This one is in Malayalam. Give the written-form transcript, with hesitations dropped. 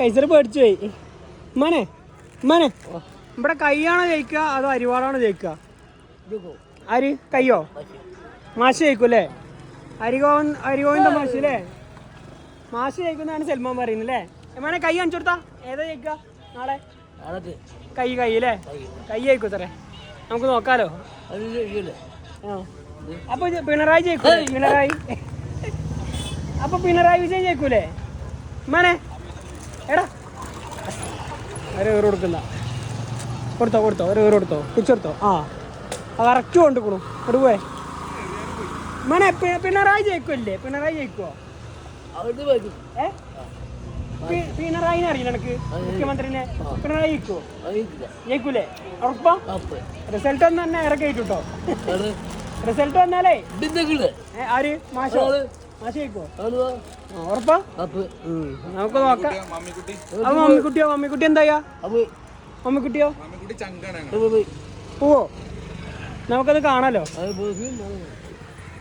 കൈസർ പേടിച്ചു പോയി. ഉമ്മാനെ ഉമ്മാനെ ഇവിടെ കൈയാണോ ജയിക്കുക അതോ അരിവാളാണോ ജയിക്കുക? ആര്? കയ്യോ? മാഷ് ജയിക്കും അല്ലേ? അരിഗോവിന്ദ മാഷ് അല്ലേ? മാഷ് ജയിക്കുന്നതാണ് സൽമാൻ പറയുന്നത് അല്ലേ? എമ്മാനെ കൈ കാണിച്ചു കൊടുത്താ ഏതാ ജയിക്കുക നാളെ? കൈ അല്ലേ? കൈ ജയിക്കും സാറേ, നമുക്ക് നോക്കാലോ. അപ്പൊ പിണറായി ജയിക്കൂലേ? പിണറായി വിജയൻ ജയിക്കൂലേ? ഉമ്മാനെ എടാ ഒരു ഏറ് കൊടുക്കുന്ന കൊടുത്തോ ഒരു ഏറ് കൊടുത്തോ, പിടിച്ചെടുത്തോ. ആ കറക്റ്റ് കൊണ്ടുപോണു ഒരു പോയെ. മനെ പിണറായി ജയിക്കുമല്ലേ? പിണറായി ജയിക്കുവോ? പിണറായിനെ അറിയില്ല എനിക്ക്, മുഖ്യമന്ത്രിനെ. പിണറായി ജയിക്കുവോ? ജയിക്കൂലേ? ഉറപ്പാ? റിസൾട്ട് വന്ന് തന്നെ ഇറക്കി കിട്ടോ. റിസൾട്ട് വന്നാലേ ആര്? മാഷോ? മാഷ് ജയിക്കുവോ? ഉറപ്പാ? നമുക്ക് നോക്കാം. അപ്പൊ മമ്മിക്കുട്ടി എന്താ? മമ്മിക്കുട്ടിയോ പോവോ? നമുക്കത് കാണാലോ.